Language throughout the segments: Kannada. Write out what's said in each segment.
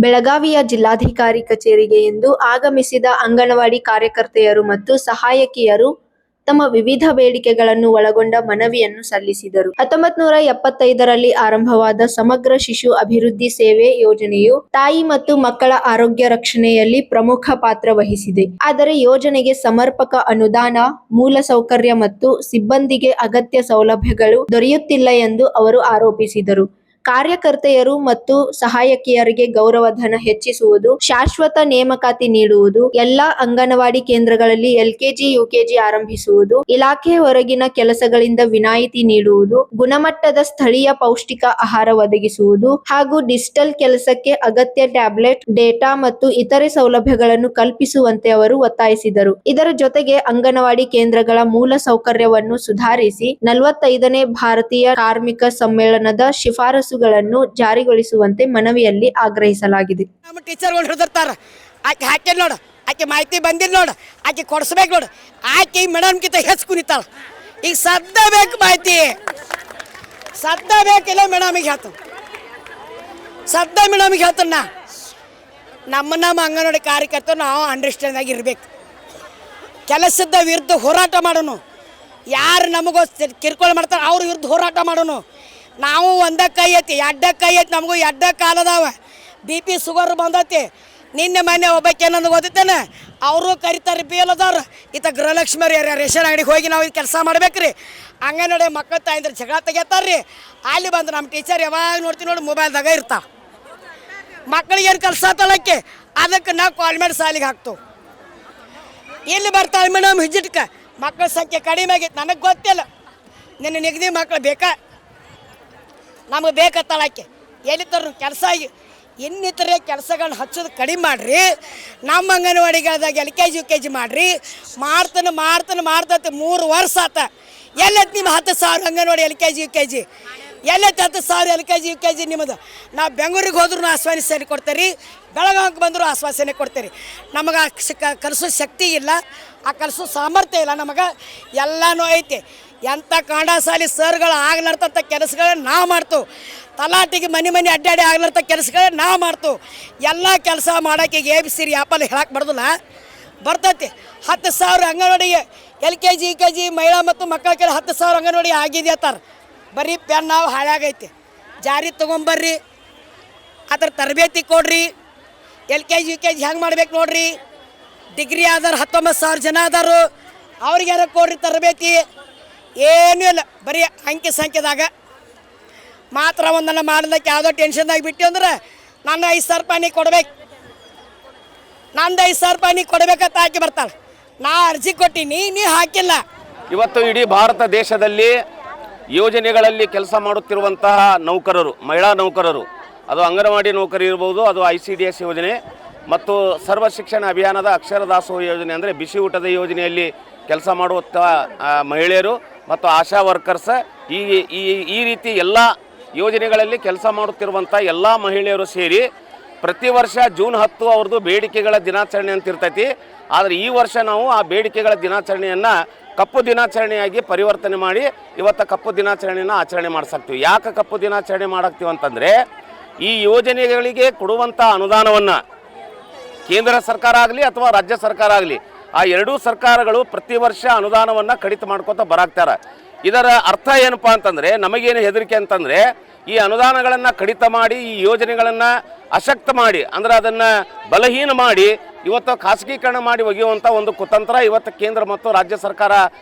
ಬೆಳಗಾವಿಯ ಜಿಲ್ಲಾಧಿಕಾರಿ ಕಚೇರಿಗೆ ಇಂದು ಆಗಮಿಸಿದ ಅಂಗನವಾಡಿ ಕಾರ್ಯಕರ್ತೆಯರು ಮತ್ತು ಸಹಾಯಕಿಯರು ತಮ್ಮ ವಿವಿಧ ಬೇಡಿಕೆಗಳನ್ನು ಒಳಗೊಂಡ ಮನವಿಯನ್ನು ಸಲ್ಲಿಸಿದರು. 1975ರಲ್ಲಿ ಆರಂಭವಾದ ಸಮಗ್ರ ಶಿಶು ಅಭಿವೃದ್ಧಿ ಸೇವೆ ಯೋಜನೆಯು ತಾಯಿ ಮತ್ತು ಮಕ್ಕಳ ಆರೋಗ್ಯ ರಕ್ಷಣೆಯಲ್ಲಿ ಪ್ರಮುಖ ಪಾತ್ರ ವಹಿಸಿದೆ. ಆದರೆ ಯೋಜನೆಗೆ ಸಮರ್ಪಕ ಅನುದಾನ, ಮೂಲಸೌಕರ್ಯ ಮತ್ತು ಸಿಬ್ಬಂದಿಗೆ ಅಗತ್ಯ ಸೌಲಭ್ಯಗಳು ದೊರೆಯುತ್ತಿಲ್ಲ ಎಂದು ಅವರು ಆರೋಪಿಸಿದರು. ಕಾರ್ಯಕರ್ತೆಯರು ಮತ್ತು ಸಹಾಯಕಿಯರಿಗೆ ಗೌರವಧನ ಹೆಚ್ಚಿಸುವುದು, ಶಾಶ್ವತ ನೇಮಕಾತಿ ನೀಡುವುದು, ಎಲ್ಲಾ ಅಂಗನವಾಡಿ ಕೇಂದ್ರಗಳಲ್ಲಿ ಎಲ್ಕೆಜಿ, ಯುಕೆಜಿ ಆರಂಭಿಸುವುದು, ಇಲಾಖೆ ಹೊರಗಿನ ಕೆಲಸಗಳಿಂದ ವಿನಾಯಿತಿ ನೀಡುವುದು, ಗುಣಮಟ್ಟದ ಸ್ಥಳೀಯ ಪೌಷ್ಟಿಕ ಆಹಾರ ಒದಗಿಸುವುದು ಹಾಗೂ ಡಿಜಿಟಲ್ ಕೆಲಸಕ್ಕೆ ಅಗತ್ಯ ಟ್ಯಾಬ್ಲೆಟ್, ಡೇಟಾ ಮತ್ತು ಇತರೆ ಸೌಲಭ್ಯಗಳನ್ನು ಕಲ್ಪಿಸುವಂತೆ ಅವರು ಒತ್ತಾಯಿಸಿದರು. ಇದರ ಜೊತೆಗೆ ಅಂಗನವಾಡಿ ಕೇಂದ್ರಗಳ ಮೂಲ ಸೌಕರ್ಯವನ್ನು ಸುಧಾರಿಸಿ 45ನೇ ಭಾರತೀಯ ಕಾರ್ಮಿಕ ಸಮ್ಮೇಳನದ ಶಿಫಾರಸುಗಳನ್ನು ಜಾರಿಗೊಳಿಸುವಂತೆ ಮನವಿಯಲ್ಲಿ ಆಗ್ರಹಿಸಲಾಗಿದೆ. ನಮ್ಮ ಟೀಚರ್ಗಳು ಹಿಡಿದಿರ್ತಾರ, ಆಕೆ ಹಾಕಿ ನೋಡು, ಆಕೆ ಮಾಹಿತಿ ಬಂದಿಲ್ಲ ನೋಡು, ಆಕೆ ಕೊಡಿಸ್ಬೇಕು ನೋಡು, ಆಕೆ ಮೇಡಮ್ಗಿಂತ ಹೆಚ್ಚು ಕುಣಿತಾಳ. ಈಗ ಸದ್ದ ಬೇಕು ಮಾಹಿತಿ, ಸದ್ದ ಬೇಕಿಲ್ಲ ಮೇಡಮಿಗೆ ಹೇಳ್ತು, ಸದ್ದ ಮೇಡಮಿಗೆ ಹೇಳ್ತಾನ. ನಮ್ಮ ಅಂಗನವಾಡಿ ಕಾರ್ಯಕರ್ತರು ನಾವು ಅಂಡರ್ಸ್ಟ್ಯಾಂಡ್ ಆಗಿ ಇರಬೇಕು. ಕೆಲಸದ ವಿರುದ್ಧ ಹೋರಾಟ ಮಾಡೋನು, ಯಾರು ನಮಗೂ ಕಿರ್ಕೊಳ ಮಾಡ್ತಾರೆ ಅವ್ರ ವಿರುದ್ಧ ಹೋರಾಟ ಮಾಡೋನು. ನಾವು ಒಂದೇ ಕೈ ಐತಿ, ಎಡ್ಡ ಕೈ ಐತಿ, ನಮಗೂ ಎಡ್ಡ ಕಾಲದಾವ. BP ಶುಗರ್ ಬಂದೈತಿ. ನಿನ್ನೆ ಮೊನ್ನೆ ಒಬ್ಬಕ್ಕೆ ಏನಂದು ಓದಿದ್ದೇನೆ, ಅವರು ಕರಿತಾರೆ ಬೇಲದವ್ರು, ಈತ ಗೃಹಲಕ್ಷ್ಮಿ ರೇಷನ್ ಅಂಗಡಿಗೆ ಹೋಗಿ ನಾವು ಕೆಲಸ ಮಾಡ್ಬೇಕ್ರಿ. ಅಂಗನವಾಡಿ ಮಕ್ಕಳ ತಾಯಿಂದ್ರೆ ಜಗಳ ತೆಗಿತಾರ್ರಿ. ಅಲ್ಲಿ ಬಂದು ನಮ್ಮ ಟೀಚರ್ ಯಾವಾಗ ನೋಡ್ತೀವಿ ನೋಡಿ ಮೊಬೈಲ್ದಾಗ ಇರ್ತಾವ. ಮಕ್ಕಳಿಗೆ ಏನು ಕಲ್ಸತ್ತಳಕ್ಕೆ, ಅದಕ್ಕೆ ನಾವು ಕಾಲ್ಮೇಡ್ ಸಾಲಿಗೆ ಹಾಕ್ತೇವೆ. ಇಲ್ಲಿ ಬರ್ತಾಳೆ ಮೇಡಮ್ ಹಿಜಿಟ್ಕ, ಮಕ್ಕಳ ಸಂಖ್ಯೆ ಕಡಿಮೆ ಆಗೈತೆ, ನನಗೆ ಗೊತ್ತಿಲ್ಲ. ನಿನ್ನ ನಿಗದಿ ಮಕ್ಕಳು ಬೇಕಾ, ನಮಗೆ ಬೇಕತ್ತಾಳಕ್ಕೆ. ಎಲ್ಲಿ ತರು ಕೆಲಸ ಇನ್ನಿತರೆ ಕೆಲಸಗಳನ್ನ ಹಚ್ಚೋದು ಕಡಿಮೆ ಮಾಡಿರಿ. ನಮ್ಮ ಅಂಗನವಾಡಿಗಳದಾಗ LKG UKG ಮಾಡಿರಿ. ಮಾಡ್ತೈತೆ 3 ವರ್ಷ ಆತ. ಎಲ್ಲೈತೆ ನಿಮ್ಮ 10,000 anganwadi LKG UKG? ಎಲ್ಲೈತೆ 10,000 LKG UKG ನಿಮ್ಮದು? ನಾವು ಬೆಂಗಳೂರಿಗೆ ಹೋದ್ರೂ ಆಶ್ವಾಸನೆ ಕೊಡ್ತೀರಿ, ಬೆಳಗಾವಿಗೆ ಬಂದರೂ ಆಶ್ವಾಸನೆ ಕೊಡ್ತೀರಿ. ನಮಗೆ ಕಲಿಸೋ ಶಕ್ತಿ ಇಲ್ಲ, ಆ ಕಲಿಸೋ ಸಾಮರ್ಥ್ಯ ಇಲ್ಲ. ನಮಗೆ ಎಲ್ಲನೂ ಐತಿ. ಎಂಥ ಕಾಂಡಾಸಾಲಿ ಸರ್ಗಳು ಆಗ್ಲಾರ್ದಂಥ ಕೆಲಸಗಳನ್ನ ನಾವು ಮಾಡ್ತೇವೆ. ತಲಾಟಿಗೆ ಮನೆ ಅಡ್ಡಾಡಿ ಆಗ್ಲಾರ್ದ ಕೆಲಸಗಳನ್ನ ನಾವು ಮಾಡ್ತೇವೆ. ಎಲ್ಲ ಕೆಲಸ ಮಾಡೋಕ್ಕೆ ABCD ಆ್ಯಪಲ್ ಹೇಳಕ್ಕೆ ಬರೋದಿಲ್ಲ, ಬರ್ತೈತಿ. 10,000 ಅಂಗನವಾಡಿಗೆ LKG UKG ಮಹಿಳಾ ಮತ್ತು ಮಕ್ಕಳ ಕಡೆ 10,000 ಅಂಗನವಾಡಿ ಆಗಿದೆ ಅಂತಾರೆ. ಬರೀ ಪೆನ್ ನಾವು ಹಾಳಾಗೈತಿ. ಜಾರಿ ತೊಗೊಂಬರ್ರಿ, ಅದ್ರ ತರಬೇತಿ ಕೊಡ್ರಿ. LKG UKG ಹೆಂಗೆ ಮಾಡ್ಬೇಕು ನೋಡ್ರಿ. ಡಿಗ್ರಿ ಆದಾರು 19,000 ಜನ ಆದಾರು, ಅವ್ರಿಗೆ ಯಾರು ಕೊಡ್ರಿ ತರಬೇತಿ. ಏನೂ ಇಲ್ಲ, ಬರೀ ಅಂಕಿ ಸಂಖ್ಯೆದಾಗ ಮಾತ್ರ ಒಂದನ್ನು ಮಾಡ್ಲಿಕ್ಕೆ ಯಾವುದೋ ಟೆನ್ಷನ್ದಾಗ ಬಿಟ್ಟು ಅಂದ್ರೆ ನನ್ನ 5,000 ರೂಪಾಯಿ ನೀ ಕೊಡ್ಬೇಕು, ನಂದು 5,000 ರೂಪಾಯಿ ನೀ ಕೊಡ್ಬೇಕಂತ ಹಾಕಿ ಬರ್ತಾಳೆ. ನಾ ಅರ್ಜಿ ಕೊಟ್ಟಿನಿ, ನೀ ಹಾಕಿಲ್ಲ. ಇವತ್ತು ಇಡೀ ಭಾರತ ದೇಶದಲ್ಲಿ ಯೋಜನೆಗಳಲ್ಲಿ ಕೆಲಸ ಮಾಡುತ್ತಿರುವಂತಹ ನೌಕರರು, ಮಹಿಳಾ ನೌಕರರು, ಅದು ಅಂಗನವಾಡಿ ನೌಕರಿ ಇರ್ಬೋದು, ಅದು ICDS ಯೋಜನೆ ಮತ್ತು ಸರ್ವ ಶಿಕ್ಷಣ ಅಭಿಯಾನದ ಅಕ್ಷರ ದಾಸೋಹ ಯೋಜನೆ ಅಂದರೆ ಬಿಸಿ ಊಟದ ಯೋಜನೆಯಲ್ಲಿ ಕೆಲಸ ಮಾಡುವಂಥ ಮಹಿಳೆಯರು ಮತ್ತು ಆಶಾ ವರ್ಕರ್ಸ್, ಈ ರೀತಿ ಎಲ್ಲ ಯೋಜನೆಗಳಲ್ಲಿ ಕೆಲಸ ಮಾಡುತ್ತಿರುವಂಥ ಎಲ್ಲ ಮಹಿಳೆಯರು ಸೇರಿ ಪ್ರತಿ ವರ್ಷ ಜೂನ್ 10 ಅವ್ರದ್ದು ಬೇಡಿಕೆಗಳ ದಿನಾಚರಣೆ ಅಂತ ಇರ್ತೈತಿ. ಆದರೆ ಈ ವರ್ಷ ನಾವು ಆ ಬೇಡಿಕೆಗಳ ದಿನಾಚರಣೆಯನ್ನು ಕಪ್ಪು ದಿನಾಚರಣೆಯಾಗಿ ಪರಿವರ್ತನೆ ಮಾಡಿ ಇವತ್ತು ಕಪ್ಪು ದಿನಾಚರಣೆಯನ್ನು ಆಚರಣೆ ಮಾಡಿಸಾಕ್ತೀವಿ. ಯಾಕೆ ಕಪ್ಪು ದಿನಾಚರಣೆ ಮಾಡಾಕ್ತೀವಿ ಅಂತಂದರೆ, ಈ ಯೋಜನೆಗಳಿಗೆ ಕೊಡುವಂಥ ಅನುದಾನವನ್ನು ಕೇಂದ್ರ ಸರ್ಕಾರ ಆಗಲಿ ಅಥವಾ ರಾಜ್ಯ ಸರ್ಕಾರ ಆಗಲಿ, ಆ ಎರಡೂ ಸರ್ಕಾರಗಳು ಪ್ರತಿ ವರ್ಷ ಅನುದಾನವನ್ನು ಕಡಿತ ಮಾಡ್ಕೊತ ಬರಾಕ್ತಾರೆ. ಇದರ ಅರ್ಥ ಏನಪ್ಪ ಅಂತಂದರೆ, ನಮಗೇನು ಹೆದರಿಕೆ ಅಂತಂದರೆ, ಈ ಅನುದಾನಗಳನ್ನು ಕಡಿತ ಮಾಡಿ ಈ ಯೋಜನೆಗಳನ್ನು ಅಶಕ್ತ ಮಾಡಿ, ಅಂದರೆ ಅದನ್ನು ಬಲಹೀನ ಮಾಡಿ ಇವತ್ತು ಖಾಸಗೀಕರಣ ಮಾಡಿ ಒಗೆಯುವಂಥ ಒಂದು ಕುತಂತ್ರ ಇವತ್ತು ಕೇಂದ್ರ ಮತ್ತು ರಾಜ್ಯ ಸರ್ಕಾರ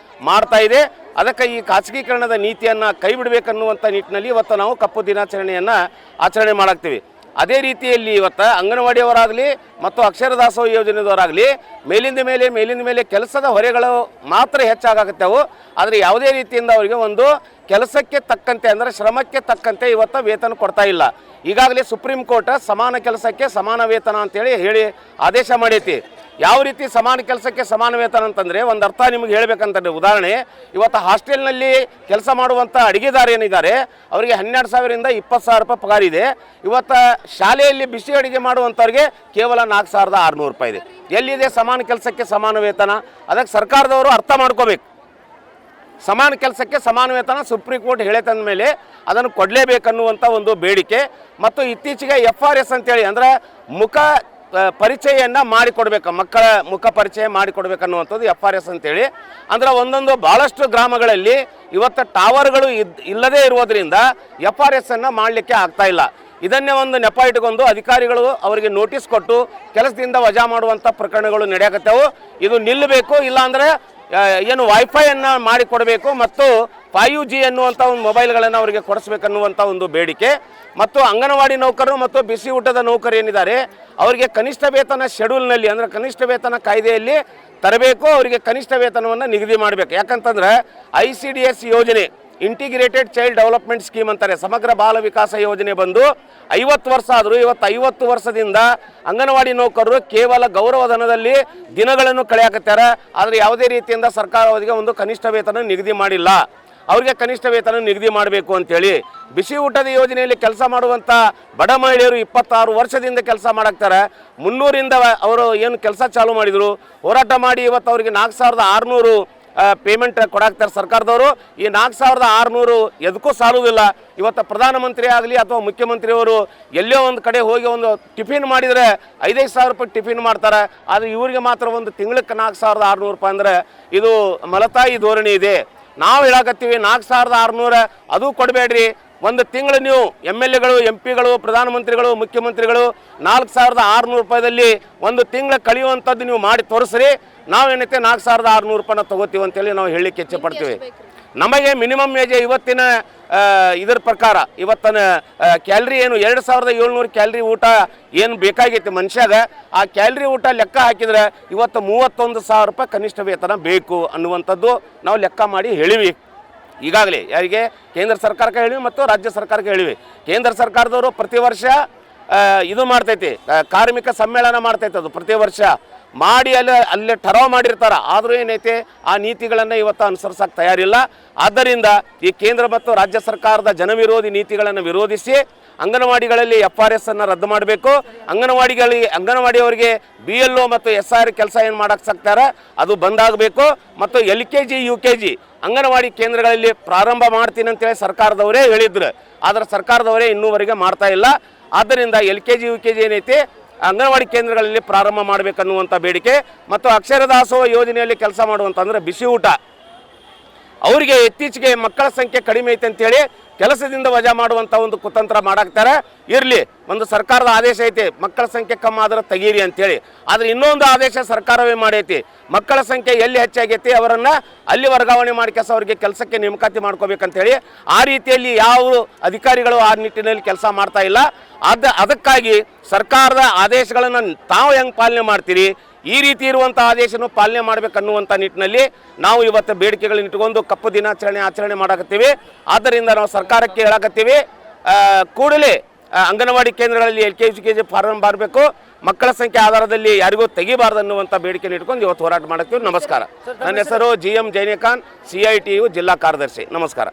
ಮಾಡ್ತಾ ಇದೆ. ಅದಕ್ಕೆ ಈ ಖಾಸಗೀಕರಣದ ನೀತಿಯನ್ನು ಕೈ ಬಿಡಬೇಕನ್ನುವಂಥ ನಿಟ್ಟಿನಲ್ಲಿ ಇವತ್ತು ನಾವು ಕಪ್ಪು ದಿನಾಚರಣೆಯನ್ನು ಆಚರಣೆ ಮಾಡಾಕ್ತೀವಿ. ಅದೇ ರೀತಿಯಲ್ಲಿ ಇವತ್ತು ಅಂಗನವಾಡಿಯವರಾಗಲಿ ಮತ್ತು ಅಕ್ಷರ ದಾಸೋಹ ಯೋಜನೆದವರಾಗಲಿ ಮೇಲಿಂದ ಮೇಲೆ ಕೆಲಸದ ಹೊರೆಗಳು ಮಾತ್ರ ಹೆಚ್ಚಾಗತ್ತವು. ಆದರೆ ಯಾವುದೇ ರೀತಿಯಿಂದ ಅವರಿಗೆ ಒಂದು ಕೆಲಸಕ್ಕೆ ತಕ್ಕಂತೆ, ಅಂದರೆ ಶ್ರಮಕ್ಕೆ ತಕ್ಕಂತೆ ಇವತ್ತು ವೇತನ ಕೊಡ್ತಾ ಇಲ್ಲ. ಈಗಾಗಲೇ ಸುಪ್ರೀಂ ಕೋರ್ಟ್ ಸಮಾನ ಕೆಲಸಕ್ಕೆ ಸಮಾನ ವೇತನ ಅಂತೇಳಿ ಆದೇಶ ಮಾಡೈತಿ. ಯಾವ ರೀತಿ ಸಮಾನ ಕೆಲಸಕ್ಕೆ ಸಮಾನ ವೇತನ ಅಂತಂದರೆ, ಒಂದು ಅರ್ಥ ನಿಮಗೆ ಹೇಳಬೇಕಂತಂದರೆ, ಉದಾಹರಣೆ, ಇವತ್ತು ಹಾಸ್ಟೆಲ್ನಲ್ಲಿ ಕೆಲಸ ಮಾಡುವಂಥ ಅಡುಗೆದಾರ ಏನಿದ್ದಾರೆ ಅವರಿಗೆ 12,000ರಿಂದ 20,000 ರೂಪಾಯಿ ಪಗಾರ ಇದೆ. ಇವತ್ತು ಶಾಲೆಯಲ್ಲಿ ಬಿಸಿ ಅಡುಗೆ ಮಾಡುವಂಥವ್ರಿಗೆ ಕೇವಲ 4,600 ರೂಪಾಯಿ ಇದೆ. ಎಲ್ಲಿದೆ ಸಮಾನ ಕೆಲಸಕ್ಕೆ ಸಮಾನ ವೇತನ? ಅದಕ್ಕೆ ಸರ್ಕಾರದವರು ಅರ್ಥ ಮಾಡ್ಕೋಬೇಕು. ಸಮಾನ ಕೆಲಸಕ್ಕೆ ಸಮಾನ ವೇತನ ಸುಪ್ರೀಂ ಕೋರ್ಟ್ ಹೇಳತಂದ ಮೇಲೆ ಅದನ್ನು ಕೊಡಲೇಬೇಕನ್ನುವಂಥ ಒಂದು ಬೇಡಿಕೆ. ಮತ್ತು ಇತ್ತೀಚೆಗೆ FRS ಅಂತೇಳಿ ಅಂದರೆ ಮುಖ ಪರಿಚಯವನ್ನು ಮಾಡಿಕೊಡ್ಬೇಕು, ಮಕ್ಕಳ ಮುಖ ಪರಿಚಯ ಮಾಡಿಕೊಡ್ಬೇಕನ್ನುವಂಥದ್ದು FRS ಅಂತೇಳಿ. ಅಂದರೆ ಒಂದೊಂದು ಭಾಳಷ್ಟು ಗ್ರಾಮಗಳಲ್ಲಿ ಇವತ್ತು ಟವರ್ಗಳು ಇಲ್ಲದೇ ಇರುವುದರಿಂದ FRS ಮಾಡಲಿಕ್ಕೆ ಆಗ್ತಾ ಇಲ್ಲ. ಇದನ್ನೇ ಒಂದು ನೆಪ ಇಟ್ಕೊಂಡು ಅಧಿಕಾರಿಗಳು ಅವರಿಗೆ ನೋಟಿಸ್ ಕೊಟ್ಟು ಕೆಲಸದಿಂದ ವಜಾ ಮಾಡುವಂಥ ಪ್ರಕರಣಗಳು ನಡೆಯಕತ್ತವು. ಇದು ನಿಲ್ಲಬೇಕು, ಇಲ್ಲಾಂದರೆ ಏನು ವೈಫೈಯನ್ನು ಮಾಡಿಕೊಡಬೇಕು ಮತ್ತು 5G ಅನ್ನುವಂಥ ಒಂದು ಮೊಬೈಲ್ಗಳನ್ನು ಅವರಿಗೆ ಕೊಡಿಸ್ಬೇಕನ್ನುವಂಥ ಒಂದು ಬೇಡಿಕೆ. ಮತ್ತು ಅಂಗನವಾಡಿ ನೌಕರರು ಮತ್ತು ಬಿಸಿ ಊಟದ ನೌಕರು ಏನಿದ್ದಾರೆ ಅವರಿಗೆ ಕನಿಷ್ಠ ವೇತನ ಶೆಡ್ಯೂಲ್ನಲ್ಲಿ ಅಂದರೆ ಕನಿಷ್ಠ ವೇತನ ಕಾಯ್ದೆಯಲ್ಲಿ ತರಬೇಕು, ಅವರಿಗೆ ಕನಿಷ್ಠ ವೇತನವನ್ನು ನಿಗದಿ ಮಾಡಬೇಕು. ಯಾಕಂತಂದರೆ ICDS ಯೋಜನೆ ಇಂಟಿಗ್ರೇಟೆಡ್ ಚೈಲ್ಡ್ ಡೆವಲಪ್ಮೆಂಟ್ ಸ್ಕೀಮ್ ಅಂತಾರೆ, ಸಮಗ್ರ ಬಾಲ ವಿಕಾಸ ಯೋಜನೆ ಬಂದು 50 ವರ್ಷ ಆದರೂ ಇವತ್ತು 50 ವರ್ಷದಿಂದ ಅಂಗನವಾಡಿ ನೌಕರರು ಕೇವಲ ಗೌರವಧನದಲ್ಲಿ ದಿನಗಳನ್ನು ಕಳೆಯಾಕತ್ತಾರೆ. ಆದರೆ ಯಾವುದೇ ರೀತಿಯಿಂದ ಸರ್ಕಾರ ಅವರಿಗೆ ಒಂದು ಕನಿಷ್ಠ ವೇತನ ನಿಗದಿ ಮಾಡಿಲ್ಲ. ಅವರಿಗೆ ಕನಿಷ್ಠ ವೇತನ ನಿಗದಿ ಮಾಡಬೇಕು ಅಂತೇಳಿ ಬಿಸಿ ಊಟದ ಯೋಜನೆಯಲ್ಲಿ ಕೆಲಸ ಮಾಡುವಂಥ ಬಡ ಮಹಿಳೆಯರು 26 ವರ್ಷದಿಂದ ಕೆಲಸ ಮಾಡಾಕ್ತಾರೆ. 300ರಿಂದ ಅವರು ಏನು ಕೆಲಸ ಚಾಲೂ ಮಾಡಿದರು, ಹೋರಾಟ ಮಾಡಿ ಇವತ್ತು ಅವರಿಗೆ 4600 ಪೇಮೆಂಟ್ ಕೊಡಾಕ್ತಾರೆ ಸರ್ಕಾರದವರು. ಈ 4600 ಎದಕ್ಕೂ ಸಾಲುವುದಿಲ್ಲ. ಇವತ್ತು ಪ್ರಧಾನಮಂತ್ರಿ ಆಗಲಿ ಅಥವಾ ಮುಖ್ಯಮಂತ್ರಿಯವರು ಎಲ್ಲೋ ಒಂದು ಕಡೆ ಹೋಗಿ ಒಂದು ಟಿಫಿನ್ ಮಾಡಿದರೆ 5,000 ರೂಪಾಯಿ ಟಿಫಿನ್ ಮಾಡ್ತಾರೆ. ಆದರೆ ಇವರಿಗೆ ಮಾತ್ರ ಒಂದು ತಿಂಗಳಿಗೆ 4600 ರೂಪಾಯಿ ಅಂದರೆ ಇದು ಮಲತಾಯಿ ಧೋರಣೆ ಇದೆ. ನಾವು ಹೇಳಕತ್ತೀವಿ 4600 ಅದು ಕೊಡಬೇಡ್ರಿ. ಒಂದು ತಿಂಗಳು ನೀವು MLAಗಳು MP ಗಳು ಪ್ರಧಾನಮಂತ್ರಿಗಳು ಮುಖ್ಯಮಂತ್ರಿಗಳು 4600 ರೂಪಾಯಿದಲ್ಲಿ ಒಂದು ತಿಂಗಳು ಕಳೆಯುವಂಥದ್ದು ನೀವು ಮಾಡಿ ತೋರಿಸ್ರಿ. ನಾವೇನೈತೆ 4600 ರೂಪಾಯಿನ ತೊಗೋತೀವಿ ಅಂತೇಳಿ ನಾವು ಹೇಳಲಿಕ್ಕೆ ಇಚ್ಛೆ ಪಡ್ತೀವಿ. ನಮಗೆ ಮಿನಿಮಮ್ ಏಜ್ ಇವತ್ತಿನ ಇದರ ಪ್ರಕಾರ ಇವತ್ತಿನ ಕ್ಯಾಲ್ರಿ ಏನು 2700 ಕ್ಯಾಲ್ರಿ ಊಟ ಏನು ಬೇಕಾಗೈತಿ ಮನುಷ್ಯಾಗ, ಆ ಕ್ಯಾಲ್ರಿ ಊಟ ಲೆಕ್ಕ ಹಾಕಿದರೆ ಇವತ್ತು 31,000 ರೂಪಾಯಿ ಕನಿಷ್ಠ ವೇತನ ಬೇಕು ಅನ್ನುವಂಥದ್ದು ನಾವು ಲೆಕ್ಕ ಮಾಡಿ ಹೇಳಿವಿ. ಈಗಾಗಲೇ ಯಾರಿಗೆ ಕೇಂದ್ರ ಸರ್ಕಾರಕ್ಕೆ ಹೇಳಿವಿ ಮತ್ತು ರಾಜ್ಯ ಸರ್ಕಾರಕ್ಕೆ ಹೇಳಿವಿ. ಕೇಂದ್ರ ಸರ್ಕಾರದವರು ಪ್ರತಿ ವರ್ಷ ಇದು ಮಾಡ್ತೈತಿ, ಕಾರ್ಮಿಕ ಸಮ್ಮೇಳನ ಮಾಡ್ತೈತೆ. ಅದು ಪ್ರತಿ ವರ್ಷ ಮಾಡಿ ಅಲ್ಲೇ ಠರಾವ್ ಮಾಡಿರ್ತಾರೆ. ಆದರೂ ಏನೈತೆ ಆ ನೀತಿಗಳನ್ನು ಇವತ್ತು ಅನುಸರಿಸೋಕೆ ತಯಾರಿಲ್ಲ. ಆದ್ದರಿಂದ ಈ ಕೇಂದ್ರ ಮತ್ತು ರಾಜ್ಯ ಸರ್ಕಾರದ ಜನವಿರೋಧಿ ನೀತಿಗಳನ್ನು ವಿರೋಧಿಸಿ ಅಂಗನವಾಡಿಗಳಲ್ಲಿ FRS ಅನ್ನು ರದ್ದು ಮಾಡಬೇಕು. ಅಂಗನವಾಡಿಯವರಿಗೆ BLO ಮತ್ತು SR ಕೆಲಸ ಏನು ಮಾಡಕ್ಕೆ ಸಾಕ್ತಾರೆ ಅದು ಬಂದಾಗಬೇಕು. ಮತ್ತು LKG UKG ಅಂಗನವಾಡಿ ಕೇಂದ್ರಗಳಲ್ಲಿ ಪ್ರಾರಂಭ ಮಾಡ್ತೀನಿ ಅಂತೇಳಿ ಸರ್ಕಾರದವರೇ ಹೇಳಿದ್ರು, ಆದರೆ ಸರ್ಕಾರದವರೇ ಇನ್ನೂವರೆಗೆ ಮಾಡ್ತಾ ಇಲ್ಲ. ಆದ್ದರಿಂದ LKG UKG ಏನೈತಿ ಅಂಗನವಾಡಿ ಕೇಂದ್ರಗಳಲ್ಲಿ ಪ್ರಾರಂಭ ಮಾಡಬೇಕನ್ನುವಂಥ ಬೇಡಿಕೆ. ಮತ್ತು ಅಕ್ಷರ ದಾಸೋಹ ಯೋಜನೆಯಲ್ಲಿ ಕೆಲಸ ಮಾಡುವಂಥ ಅಂದರೆ ಬಿಸಿ ಊಟ ಅವರಿಗೆ ಇತ್ತೀಚೆಗೆ ಮಕ್ಕಳ ಸಂಖ್ಯೆ ಕಡಿಮೆ ಐತೆ ಅಂತೇಳಿ ಕೆಲಸದಿಂದ ವಜಾ ಮಾಡುವಂಥ ಒಂದು ಕುತಂತ್ರ ಮಾಡಾಕ್ತಾರೆ. ಇರಲಿ, ಒಂದು ಸರ್ಕಾರದ ಆದೇಶ ಐತಿ ಮಕ್ಕಳ ಸಂಖ್ಯೆ ಕಮ್ಮಿ ಆದ್ರೆ ತೆಗೀರಿ ಅಂತೇಳಿ. ಆದರೆ ಇನ್ನೊಂದು ಆದೇಶ ಸರ್ಕಾರವೇ ಮಾಡೈತಿ, ಮಕ್ಕಳ ಸಂಖ್ಯೆ ಎಲ್ಲಿ ಹೆಚ್ಚಾಗೈತಿ ಅವರನ್ನು ಅಲ್ಲಿ ವರ್ಗಾವಣೆ ಮಾಡಿಕೆಸ ಅವರಿಗೆ ಕೆಲಸಕ್ಕೆ ನೇಮಕಾತಿ ಮಾಡ್ಕೋಬೇಕಂತೇಳಿ. ಆ ರೀತಿಯಲ್ಲಿ ಯಾವ ಅಧಿಕಾರಿಗಳು ಆ ನಿಟ್ಟಿನಲ್ಲಿ ಕೆಲಸ ಮಾಡ್ತಾ ಇಲ್ಲ. ಅದಕ್ಕಾಗಿ ಸರ್ಕಾರದ ಆದೇಶಗಳನ್ನು ತಾವು ಹೆಂಗೆ ಪಾಲನೆ ಮಾಡ್ತೀರಿ, ಈ ರೀತಿ ಇರುವಂಥ ಆದೇಶನೂ ಪಾಲನೆ ಮಾಡಬೇಕನ್ನುವಂಥ ನಿಟ್ಟಿನಲ್ಲಿ ನಾವು ಇವತ್ತು ಬೇಡಿಕೆಗಳನ್ನ ಇಟ್ಕೊಂಡು ಕಪ್ಪು ದಿನಾಚರಣೆ ಆಚರಣೆ ಮಾಡಕತ್ತೀವಿ. ಆದ್ದರಿಂದ ನಾವು ಸರ್ಕಾರಕ್ಕೆ ಹೇಳಕತ್ತೀವಿ, ಕೂಡಲೇ ಅಂಗನವಾಡಿ ಕೇಂದ್ರಗಳಲ್ಲಿ LKG UKG ಪ್ರಾರಂಭ ಮಾಡಬೇಕು, ಮಕ್ಕಳ ಸಂಖ್ಯೆ ಆಧಾರದಲ್ಲಿ ಯಾರಿಗೂ ತೆಗಿಬಾರ್ದು ಅನ್ನುವಂಥ ಬೇಡಿಕೆಯನ್ನು ಇಟ್ಕೊಂಡು ಇವತ್ತು ಹೋರಾಟ ಮಾಡತ್ತೀವಿ. ನಮಸ್ಕಾರ. ನನ್ನ ಹೆಸರು GM ಜೈನೇಖಾನ್, CITU ಜಿಲ್ಲಾ ಕಾರ್ಯದರ್ಶಿ. ನಮಸ್ಕಾರ.